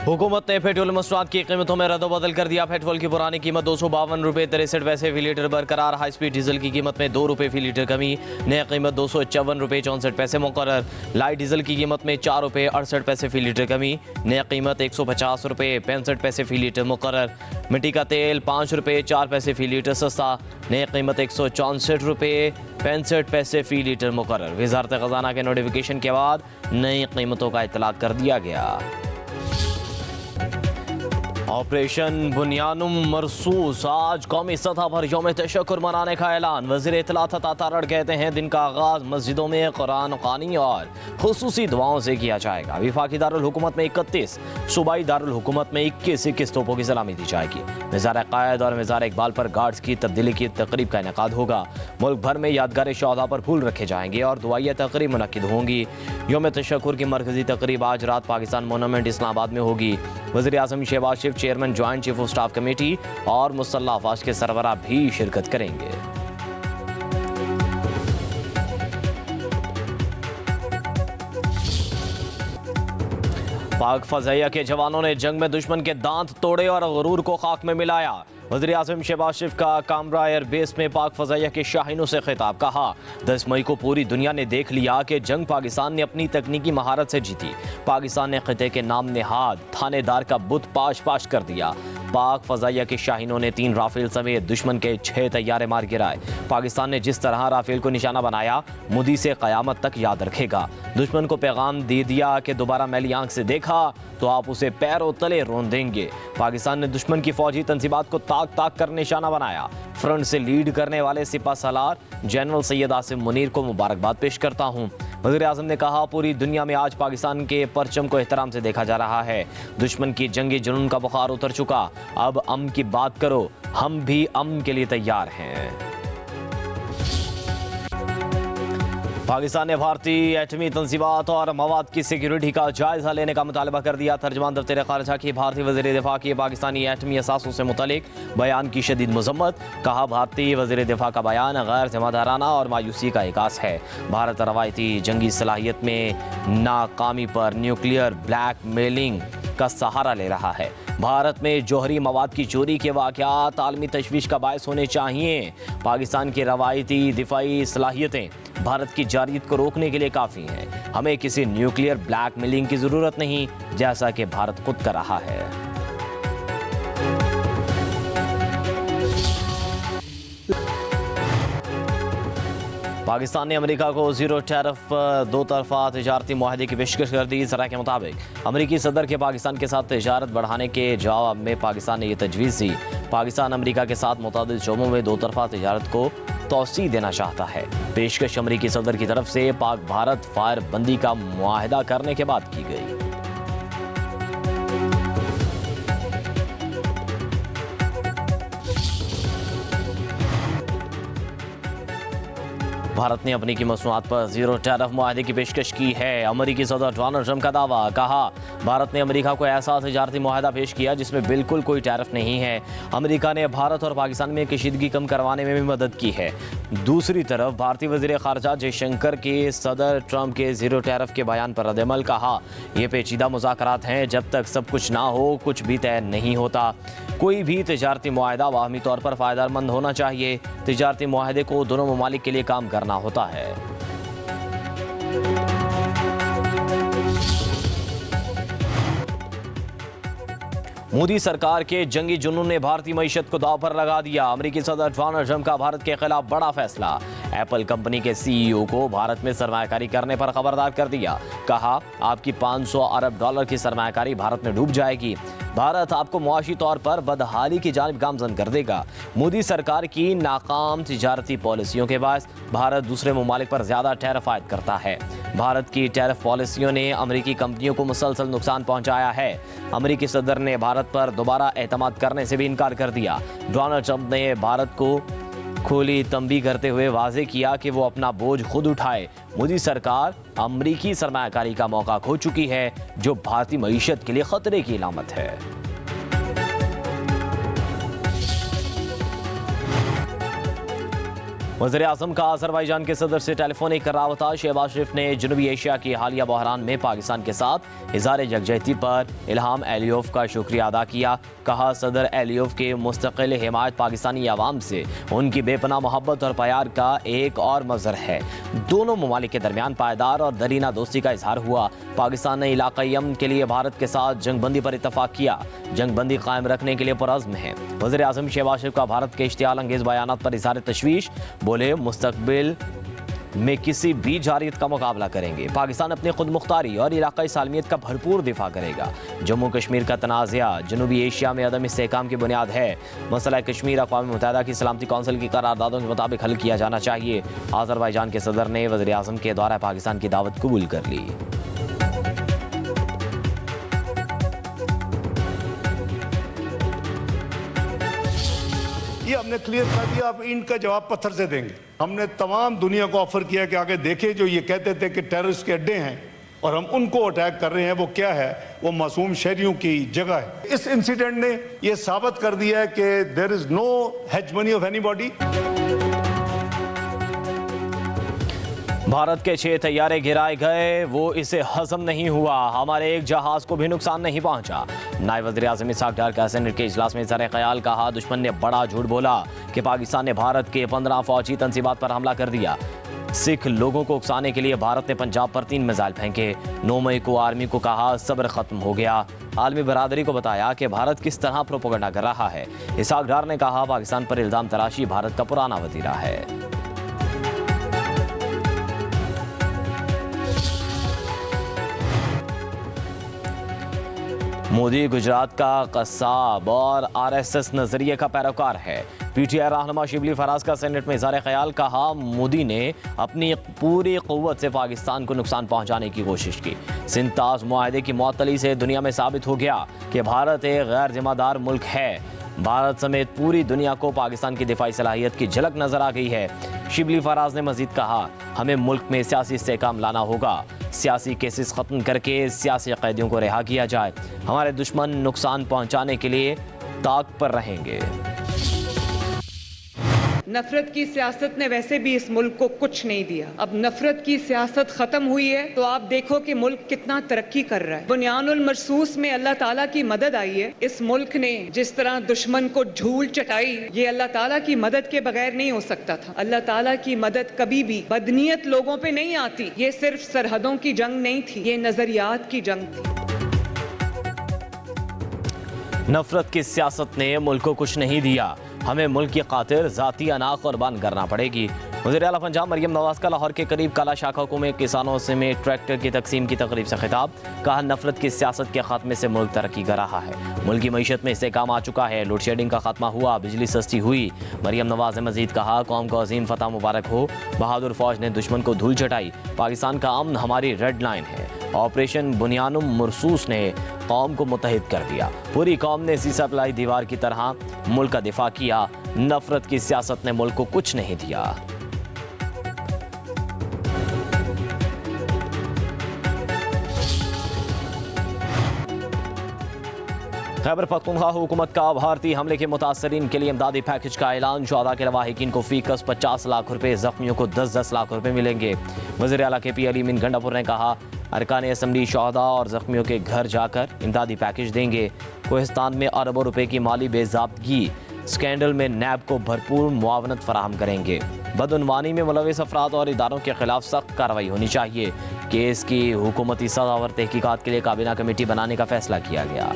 हुकूमत ने पेट्रोल मसनूआत की कीमतों में रद्द-ओ-बदल कर दिया। पेट्रोल की पुरानी कीमत 252 रुपये 63 पैसे फी लीटर बरकरार। हाई स्पीड डीजल की कीमत में 2 रुपये फी लीटर कमी, नई कीमत 254 रुपये 64 पैसे मुकर्रर। लाइट डीजल की कीमत में 4 रुपये 68 पैसे फी लीटर कमी, नई कीमत 150 रुपये 65 पैसे फी लीटर मुकर्रर। मिट्टी का तेल 5 रुपये 4 पैसे फी लीटर सस्ता, नई कीमत 164 रुपये 65 पैसे फी लीटर मुकर्रर। वज़ारत ख़ज़ाना के नोटिफिकेशन के बाद नई कीमतों का इतलाक कर दिया गया। ऑपरेशन बुनियानुम मरसूस, आज कौमी सतह पर यौम तशक्कुर मनाने का ऐलान। वज़ीर इत्तलात अता तारड़ कहते हैं दिन का आगाज़ मस्जिदों में कुरान ख़्वानी और खुसूसी दुआओं से किया जाएगा। वफाकी दारुल हुकूमत में 31, सूबाई दारुल हुकूमत में 21 तोपों की सलामी दी जाएगी। वज़ार क़ायद और वज़ार इकबाल पर गार्ड्स की तब्दीली की तकरीब का इनेकाद होगा। मुल्क भर में यादगार शहदा पर फूल रखे जाएंगे और दुआइया तकरीब मुनक्किद होंगी। यौम तशक्कुर की मरकज़ी तकरीब आज रात पाकिस्तान मोनूमेंट इस्लामाबाद में होगी। वज़ीर आज़म Shehbaz Sharif, chairman joint chief of staff committee और मुसल्लह अफवाज के सरबराह भी शिरकत करेंगे। पाक फ़ज़ाइया के जवानों ने जंग में दुश्मन के दांत तोड़े और गुरूर को खाक में मिलाया। वज़ीर आज़म शहबाज शरीफ का कामरा एयर बेस में पाक फ़ज़ाइया के शाहीनों से खिताब। कहा 10 मई को पूरी दुनिया ने देख लिया कि जंग पाकिस्तान ने अपनी तकनीकी महारत से जीती। पाकिस्तान ने ख़िते के नाम नेहाद थानेदार का बुत पाश पाश कर दिया। पाक फ़ज़ाइया के शाहीनों ने 3 राफेल समेत दुश्मन के 6 तैयारे मार गिराए। पाकिस्तान ने जिस तरह राफेल को निशाना बनाया, मुदी से क़यामत तक याद रखेगा। दुश्मन को पैगाम दे दिया कि दोबारा मैली आंख से देखा तो आप उसे पैरों तले रोन देंगे। पाकिस्तान ने दुश्मन की फौजी तंजीबात को ताक ताक कर निशाना बनाया। फ्रंट से लीड करने वाले सिपा सलार जनरल सैयद आसिम मुनीर को मुबारकबाद पेश करता हूँ। वज़ीर आज़म ने कहा पूरी दुनिया में आज पाकिस्तान के परचम को एहतराम से देखा जा रहा है। दुश्मन की जंगी जुनून का बुखार उतर चुका। अब अमन की बात करो, हम भी अमन के लिए तैयार हैं। पाकिस्तान ने भारतीय एटमी तंजीबात और मवाद की सिक्योरिटी का जायजा लेने का मुतालबा कर दिया। तर्जमान दफ्तर खारजा की भारतीय वज़ीर दिफा की पाकिस्तानी एटमी असासों से मुतलिक बयान की शदीद मजम्मत। कहा भारतीय वज़ीर दिफा का बयान गैर जिम्मेदाराना और मायूसी का इकास है। भारत रवायती जंगी सलाहियत में नाकामी पर न्यूक्लियर ब्लैकमेलिंग का सहारा ले रहा है। भारत में जौहरी मवाद की चोरी के वाक़यात आलमी तशवीश का बायस होने चाहिए। पाकिस्तान की रवायती दिफाई सलाहियतें भारत की जारियत को रोकने के लिए काफ़ी हैं। हमें किसी न्यूक्लियर ब्लैकमेलिंग की ज़रूरत नहीं, जैसा कि भारत खुद कर रहा है। पाकिस्तान ने अमेरिका को ज़ीरो टैरिफ दो तरफा तजारती मुआहदे की पेशकश कर दी। ज़रा के मुताबिक अमेरिकी सदर के पाकिस्तान के साथ तजारत बढ़ाने के जवाब में पाकिस्तान ने यह तजवीज़ दी। पाकिस्तान अमेरिका के साथ मुतादिद शोबों में दो तरफा तजारत को तौसी देना चाहता है। पेशकश अमेरिकी सदर की तरफ से पाक भारत फायर बंदी का मुआहदा करने के बाद की गई। भारत ने अपनी की मसनूआत पर ज़ीरो टैरिफ मुआहदे की पेशकश की है। अमेरिकी सदर डोनाल्ड ट्रंप का दावा। कहा भारत ने अमेरिका को ऐसा तजारती मुआहदा पेश किया जिसमें बिल्कुल कोई टैरिफ नहीं है। अमेरिका ने भारत और पाकिस्तान में कशीदगी कम करवाने में भी मदद की है। दूसरी तरफ भारतीय वज़ीर ख़ारजा जयशंकर के सदर ट्रंप के ज़ीरो टैरिफ के बयान पर रद्द-ए-अमल। कहा ये पेचीदा मुज़ाकरात हैं, जब तक सब कुछ ना हो कुछ भी तय नहीं होता। कोई भी तजारती मुआहदा वाहमी तौर पर फ़ायदेमंद होना चाहिए। तजारती मुआहदे को दोनों ममालिक के लिए काम करना होता है। मोदी सरकार के जंगी जुनून ने भारतीय मईशत को दांव पर लगा दिया। अमेरिकी सदर डोनाल्ड ट्रंप का भारत के खिलाफ बड़ा फैसला। एप्पल कंपनी के सीईओ को भारत में सरमायाकारी करने पर खबरदार कर दिया। कहा आपकी 500 अरब डॉलर की सरमायाकारी भारत में डूब जाएगी। भारत आपको मुआशी तौर पर बदहाली की जानिब गामजन कर देगा। मोदी सरकार की नाकाम तिजारती पॉलिसियों के बायस भारत दूसरे ममालिक पर ज्यादा टैरिफ आयद करता है। भारत की टैरिफ पॉलिसियों ने अमेरिकी कंपनियों को मुसलसल नुकसान पहुंचाया है। अमेरिकी सदर ने भारत पर दोबारा एतमाद करने से भी इनकार कर दिया। डोनाल्ड ट्रंप ने भारत को खुली तंबी करते हुए वाजे किया कि वो अपना बोझ खुद उठाए। मोदी सरकार अमरीकी सरमायाकारी का मौका खो चुकी है, जो भारतीय मईशत के लिए खतरे की इलामत है। वज़ीर आज़म का अज़रबैजान के सदर से टेलीफोनिक राबता। शहबाज शरीफ ने जनूबी एशिया की हालिया बहरान में पाकिस्तान के साथ इज़हार यकजहती पर इल्हाम एलियोफ का शुक्रिया अदा किया। कहा, सदर एलियोफ के मुस्तकिल हिमायत पाकिस्तानी अवाम से उनकी बेपनाह मोहब्बत और प्यार का एक और मज़हर है। दोनों ममालिक के दरमियान पायदार और दरीना दोस्ती का इजहार हुआ। पाकिस्तान ने इलाक़ाई अमन के लिए भारत के साथ जंगबंदी पर इत्तफाक किया। जंगबंदी कायम रखने के लिए पुरअज़्म है। वज़ीर आज़म शहबाज शरीफ का भारत के इश्तियाल अंगेज़ बयानात पर इज़हार तशवीश। बोले, मुस्तक़बिल में किसी भी जारियत का मुकाबला करेंगे। पाकिस्तान अपनी खुद मुख्तारी और इलाक़ाई सालमियत का भरपूर दिफा करेगा। जम्मू कश्मीर का तनाज़ा जनूबी एशिया में अदम इस्तेहकाम की बुनियाद है। मसला कश्मीर अक़वाम मुत्तहिदा की सलामती कौंसिल की करारदादों के मुताबिक हल किया जाना चाहिए। अज़रबैजान के सदर ने वज़ीर आज़म के दौरा पाकिस्तान की दावत कबूल कर ली। ये हमने क्लियर कर दिया, अब इनका जवाब पत्थर से देंगे। हमने तमाम दुनिया को ऑफर किया कि आगे देखें, जो ये कहते थे कि टेररिस्ट के अड्डे हैं और हम उनको अटैक कर रहे हैं, वो क्या है? वो मासूम शहरियों की जगह है। इस इंसिडेंट ने ये साबित कर दिया है कि there is no hegemony of anybody. Bharat के 6 तैयारे गिराए गए, वो इसे हजम नहीं हुआ। हमारे एक जहाज को भी नुकसान नहीं पहुंचा। नायब वज़ीर आज़म इसहाक डार का सेनेट के इजलास में ज़र ख्याल कहा, दुश्मन ने बड़ा झूठ बोला कि पाकिस्तान ने भारत के 15 फौजी तंसीबात पर हमला कर दिया। सिख लोगों को उकसाने के लिए भारत ने पंजाब पर 3 मिसाइल फेंके। 9 मई को आर्मी को कहा सब्र खत्म हो गया। आलमी बरादरी को बताया कि भारत किस तरह प्रोपेगेंडा कर रहा है। इसहाक डार ने कहा, पाकिस्तान पर इल्ज़ाम तराशी भारत का पुराना वतीरा है। मोदी गुजरात का कसाब और आरएसएस नजरिए का पैरोकार है। पीटीआई रहनुमा शिबली फराज का सेनेट में इज़हार ख्याल। कहा, मोदी ने अपनी पूरी क़ुव्वत से पाकिस्तान को नुकसान पहुंचाने की कोशिश की। सिंताज मुआहदे की मुअत्तली से दुनिया में साबित हो गया कि भारत एक गैर जिम्मेदार मुल्क है। भारत समेत पूरी दुनिया को पाकिस्तान की दिफाई सलाहियत की झलक नजर आ गई है। शिबली फराज ने मजीद कहा, हमें मुल्क में सियासी इस्तेहकाम लाना होगा। सियासी केसेस ख़त्म करके सियासी कैदियों को रिहा किया जाए। हमारे दुश्मन नुकसान पहुंचाने के लिए ताक पर रहेंगे। नफरत की सियासत ने वैसे भी इस मुल्क को कुछ नहीं दिया। अब नफरत की सियासत खत्म हुई है तो आप देखो कि मुल्क कितना तरक्की कर रहा है। बुनियानुल मरसूस में अल्लाह ताला की मदद आई है। इस मुल्क ने जिस तरह दुश्मन को धूल चटाई, ये अल्लाह ताला की मदद के बगैर नहीं हो सकता था। अल्लाह ताला की मदद कभी भी बदनीयत लोगों पे नहीं आती। ये सिर्फ सरहदों की जंग नहीं थी, ये नजरियात की जंग थी। नफरत की सियासत ने मुल्क को कुछ नहीं दिया। हमें मुल्क की खातिर ज़ाती अना कुर्बान करना पड़ेगी। वज़ीर आला पंजाब मरियम नवाज़ का लाहौर के करीब काला शाखा में किसानों से में ट्रैक्टर की तकसीम की तकरीब से खिताब। कहा, नफरत की सियासत के खात्मे से मुल्क तरक्की कर रहा है। मुल्क की मईशत में इस्तेहकाम आ चुका है। लोड शेडिंग का खात्मा हुआ, बिजली सस्ती हुई। मरियम नवाज़ ने मजीद कहा, कौम को अजीम फतह मुबारक हो। बहादुर फौज ने दुश्मन को धूल चटाई। पाकिस्तान का अमन हमारी रेड लाइन है। ऑपरेशन बुनियानुल मरसूस ने कौम को मुत्तहिद कर दिया। पूरी कौम ने सी सप्लाई दीवार की तरह मुल्क का दिफा किया। नफरत की सियासत ने मुल्क को कुछ नहीं दिया। खैबर पख्तूनख्वा हुकूमत का भारतीय हमले के मुतासरीन के लिए इमदादी पैकेज का ऐलान। 14 के लवाहिकीन को फीकस 50 लाख रुपए, जख्मियों को 10-10 लाख रुपए मिलेंगे। वज़ीर आला के पी अली मीन गंडापुर ने कहा, अरकान असम्बली शहदा और जख्मियों के घर जाकर इमदादी पैकेज देंगे। कोहिस्तान में अरबों रुपए की माली बेज़ाब्तगी स्कैंडल में नैब को भरपूर मुआवनत फराहम करेंगे। बदउनवानी में मुलविस अफराद और इदारों के खिलाफ सख्त कार्रवाई होनी चाहिए। केस की हुकूमती सतह पर तहकीकात के लिए काबीना कमेटी बनाने का फैसला किया गया।